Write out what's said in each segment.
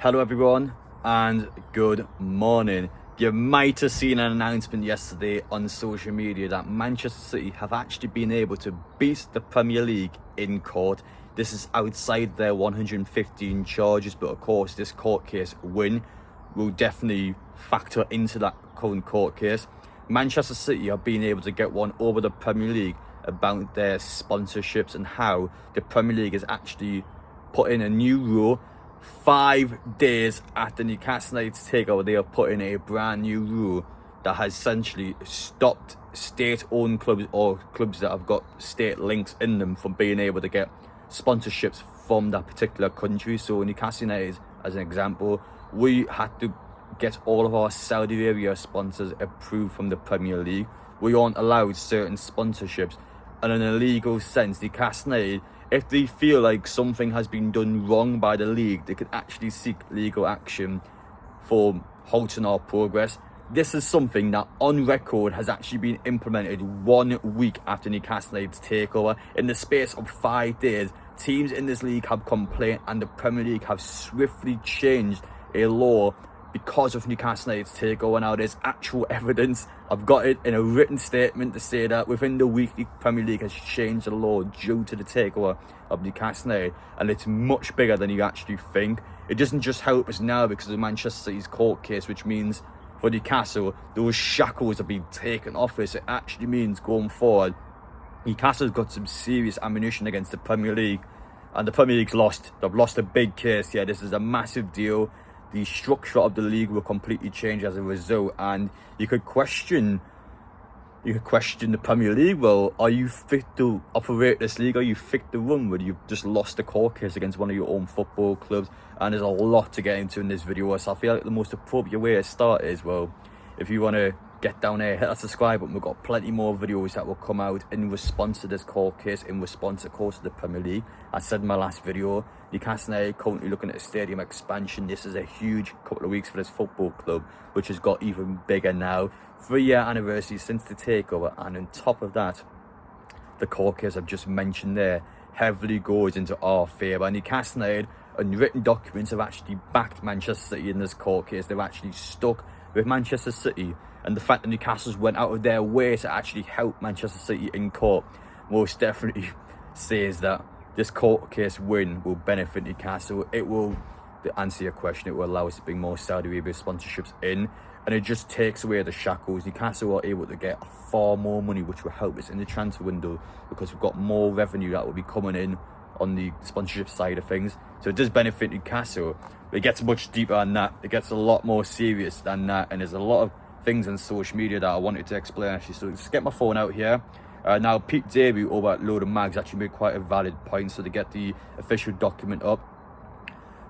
Hello everyone and good morning. You might have seen an announcement yesterday on social media that Manchester City have actually been able to beat the Premier League in court. This is outside their 115 charges, but of course this court case win will definitely factor into that current court case. Manchester City have been able to get one over the Premier League about their sponsorships and how the Premier League has actually put in a new rule. 5 days after Newcastle United's takeover, they have put in a brand new rule that has essentially stopped state-owned clubs or clubs that have got state links in them from being able to get sponsorships from that particular country. So Newcastle United, as an example, we had to get all of our Saudi Arabia sponsors approved from the Premier League. We aren't allowed certain sponsorships, and in a legal sense, Newcastle United, if they feel like something has been done wrong by the league, they could actually seek legal action for halting our progress. This is something that on record has actually been implemented 1 week after Newcastle United's takeover. In the space of 5 days, teams in this league have complained and the Premier League have swiftly changed a law because of Newcastle United's takeover. Now there's actual evidence. I've got it in a written statement to say that within the week the Premier League has changed the law due to the takeover of Newcastle United, and it's much bigger than you actually think. It doesn't just help us now because of Manchester City's court case, which means for Newcastle those shackles have been taken off us. It actually means going forward Newcastle's got some serious ammunition against the Premier League, and the Premier League's lost. They've lost a big case. Yeah, this is a massive deal. The structure of the league will completely change as a result, and you could question the Premier League. Well, are you fit to operate this league? Are you fit to run when you've just lost a court case against one of your own football clubs? And there's a lot to get into in this video, so I feel like the most appropriate way to start is, well, if you want to get down here, hit that subscribe button. We've got plenty more videos that will come out in response to this court case, in response, of course, to the Premier League. I said in my last video, Newcastle United currently looking at a stadium expansion. This is a huge couple of weeks for this football club, which has got even bigger now. 3-year anniversary since the takeover, and on top of that, the court case I've just mentioned there heavily goes into our favour. Newcastle United, unwritten documents, have actually backed Manchester City in this court case. They've actually stuck with Manchester City, and the fact that Newcastle's went out of their way to actually help Manchester City in court most definitely says that this court case win will benefit Newcastle. It will, to answer your question, it will allow us to bring more Saudi Arabia sponsorships in, and it just takes away the shackles. Newcastle are able to get far more money, which will help us in the transfer window because we've got more revenue that will be coming in on the sponsorship side of things. So it does benefit Newcastle, but it gets much deeper than that. It gets a lot more serious than that, and there's a lot of things on social media that I wanted to explain actually. So just get my phone out here. Now Pete Davey over at Load of Mags actually made quite a valid point, so to get the official document up.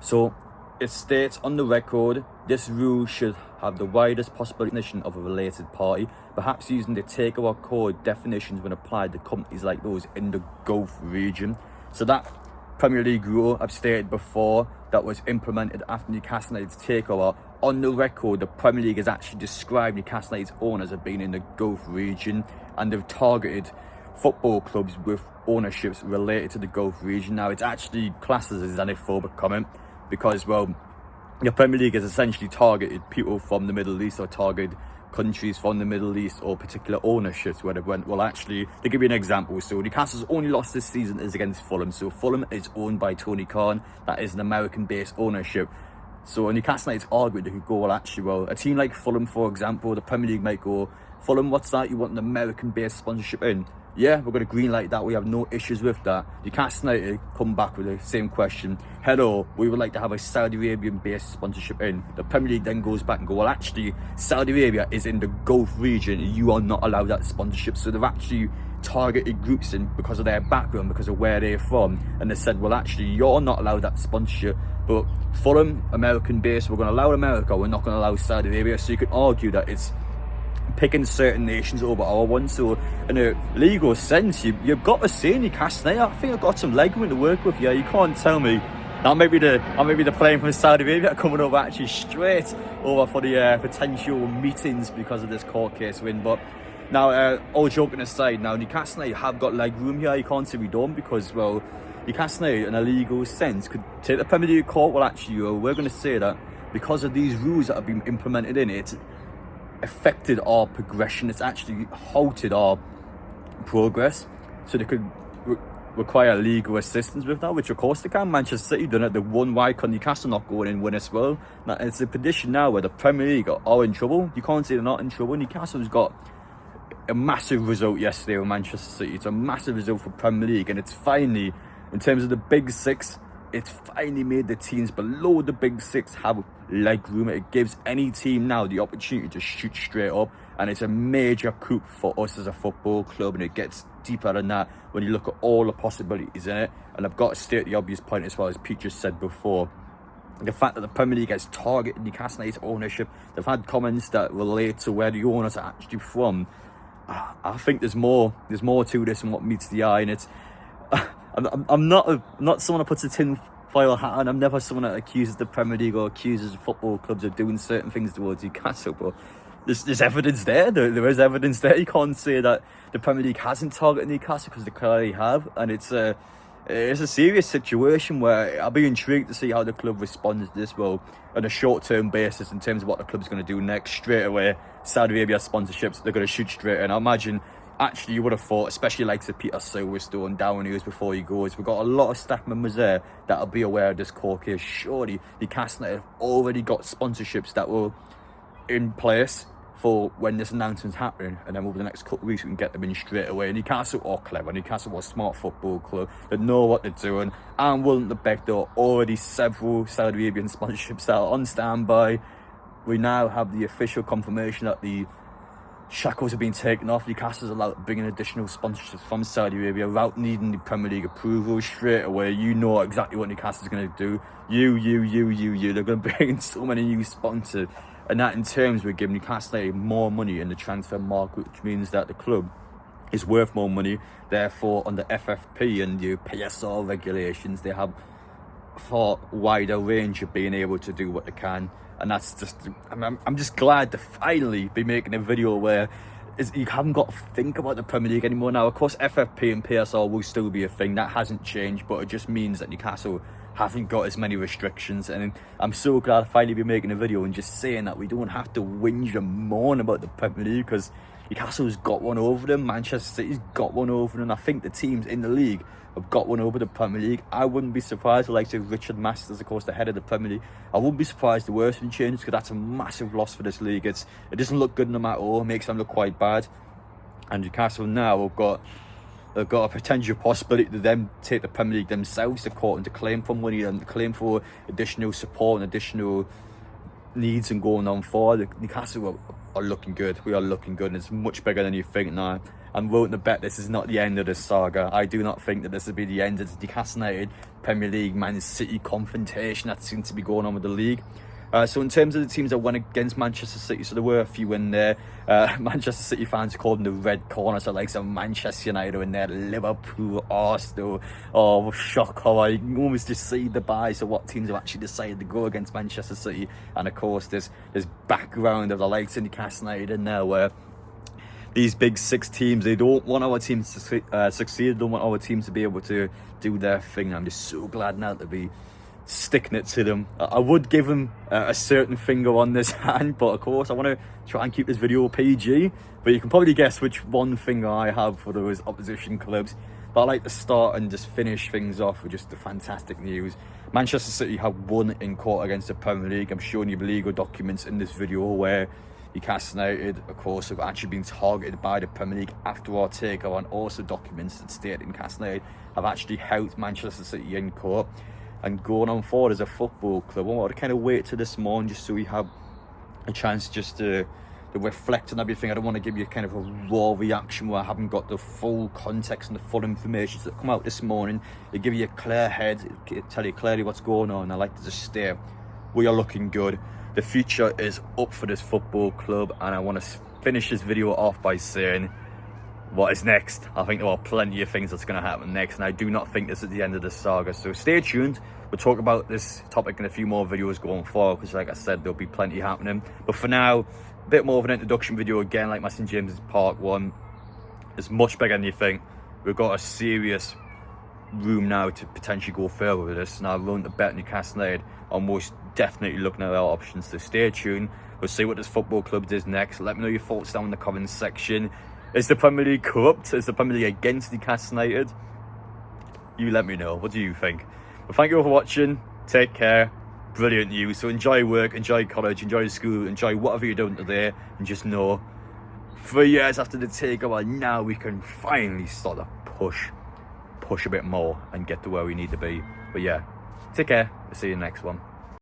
So it states on the record, this rule should have the widest possible definition of a related party, perhaps using the takeover code definitions when applied to companies like those in the Gulf region. So that Premier League rule I've stated before that was implemented after Newcastle United's takeover, on the record the Premier League has actually described Newcastle United's owners as being in the Gulf region, and they've targeted football clubs with ownerships related to the Gulf region. Now it's actually classed as a xenophobic comment because, well, the Premier League has essentially targeted people from the Middle East or targeted countries from the Middle East or particular ownerships where they went. Well, actually, to give you an example, so Newcastle's only loss this season is against Fulham. So Fulham is owned by Tony Khan. That is an American-based ownership. So Newcastle United's argument, they could go, well, actually, well, a team like Fulham, for example, the Premier League might go, Fulham, what's that? You want an American-based sponsorship in? Yeah, we're going to greenlight that. We have no issues with that. Newcastle United come back with the same question. Hello, we would like to have a Saudi Arabian-based sponsorship in. The Premier League then goes back and go, well, actually, Saudi Arabia is in the Gulf region. You are not allowed that sponsorship. So they've actually targeted groups in because of their background, because of where they're from. And they said, well, actually, you're not allowed that sponsorship. But Fulham, American-based, we're going to allow America. We're not going to allow Saudi Arabia. So you could argue that it's picking certain nations over our ones. So in a legal sense, you've got to say Newcastle United, I think I've got some leg room to work with. Yeah, you can't tell me that maybe the plane from Saudi Arabia coming over actually straight over for the potential meetings because of this court case win. But now, all joking aside, now Newcastle United have got leg room here. You can't say we don't because, well, Newcastle United, in a legal sense, could take the Premier League court. Well, actually, we're going to say that because of these rules that have been implemented in it, it's affected our progression. It's actually halted our progress. So they could require legal assistance with that, which of course they can. Manchester City done it. They won. Why can Newcastle not go in and win as well? Now, it's a position now where the Premier League are in trouble. You can't say they're not in trouble. Newcastle's got a massive result yesterday with Manchester City. It's a massive result for Premier League, and it's finally, in terms of the big six, it's finally made the teams below the big six have leg room. It gives any team now the opportunity to shoot straight up, and it's a major coup for us as a football club, and it gets deeper than that when you look at all the possibilities in it. And I've got to state the obvious point as well, as Pete just said before, the fact that the Premier League has targeted Newcastle United's ownership. They've had comments that relate to where the owners are actually from. I think there's more to this than what meets the eye, and it's I'm not someone that puts a tinfoil hat on. I'm never someone that accuses the Premier League or accuses football clubs of doing certain things towards Newcastle, but there's evidence there. There is evidence there. You can't say that the Premier League hasn't targeted Newcastle, because they clearly have, and it's a serious situation where I'll be intrigued to see how the club responds to this. Well, on a short-term basis, in terms of what the club's going to do next, straight away, Saudi Arabia sponsorships, they're going to shoot straight in. I imagine, actually, you would have thought, especially like Peter Silverstone down here before he goes, we've got a lot of staff members there that'll be aware of this court case. Surely Newcastle have already got sponsorships that were in place for when this announcement's happening, and then over the next couple of weeks we can get them in straight away. Newcastle are clever. Newcastle are a smart football club that know what they're doing and willing to back. There are already several Saudi Arabian sponsorships that are on standby. We now have the official confirmation that the shackles have been taken off. Newcastle's allowed to bring in additional sponsorships from Saudi Arabia without needing the Premier League approval. Straight away, you know exactly what Newcastle's going to do. They're going to bring in so many new sponsors. And that, in terms, we're giving Newcastle more money in the transfer market, which means that the club is worth more money. Therefore, under FFP and the PSR regulations, they have a far wider range of being able to do what they can. And that's just, I'm just glad to finally be making a video where you haven't got to think about the Premier League anymore. Now, of course, FFP and PSR will still be a thing. That hasn't changed, but it just means that Newcastle haven't got as many restrictions. And I'm so glad to finally be making a video and just saying that we don't have to whinge and moan about the Premier League, because Newcastle's got one over them, Manchester City's got one over them, and I think the teams in the league have got one over the Premier League. I wouldn't be surprised, like say Richard Masters, of course, the head of the Premier League, I wouldn't be surprised the worst would change, because that's a massive loss for this league. It doesn't look good no matter what. It makes them look quite bad. And Newcastle now they've got a potential possibility to them take the Premier League themselves to court and to claim for money and to claim for additional support and additional needs and going on forward. Newcastle are looking good. We are looking good, and it's much bigger than you think now. I'm willing to bet this is not the end of the saga. I do not think that this will be the end of the Newcastle United Premier League Man City confrontation that seems to be going on with the league. So in terms of the teams that went against Manchester City, so there were a few in there. Manchester City fans called them the red corner, so like some Manchester United in there, Liverpool, Arsenal. Oh, shock how I can almost just see the bias of what teams have actually decided to go against Manchester City. And of course, there's background of the likes of Newcastle United in there, where these big six teams, they don't want our teams to succeed. They don't want our teams to be able to do their thing. I'm just so glad now to be sticking it to them. I would give them a certain finger on this hand, but of course I want to try and keep this video PG. But you can probably guess which one finger I have for those opposition clubs. But I like to start and just finish things off with just the fantastic news. Manchester City have won in court against the Premier League. I'm showing you the legal documents in this video where Newcastle United, of course, have actually been targeted by the Premier League after our takeover, and also documents that state Newcastle United have actually helped Manchester City in court. And going on forward as a football club, I want to kind of wait till this morning just so we have a chance just to reflect on everything. I don't want to give you kind of a raw reaction where I haven't got the full context and the full information that come out this morning. They give you a clear head, tell you clearly what's going on. I like to just stay. We are looking good. The future is up for this football club, and I want to finish this video off by saying, what is next? I think there are plenty of things that's going to happen next, and I do not think this is the end of the saga. So stay tuned. We'll talk about this topic in a few more videos going forward, because like I said, there'll be plenty happening. But for now, a bit more of an introduction video again, like my St James's Park one. It's much bigger than you think. We've got a serious room now to potentially go further with this, and I've learned to bet Newcastle United. I'm most definitely looking at our options, so stay tuned. We'll see what this football club does next. Let me know your thoughts down in the comments section. Is the Premier League corrupt? Is the Premier League against Newcastle United? You let me know. What do you think? But thank you all for watching. Take care. Brilliant news. So enjoy work, enjoy college, enjoy school, enjoy whatever you're doing today, and just know 3 years after the takeover, now we can finally start to push a bit more and get to where we need to be. But yeah, take care. I'll see you in the next one.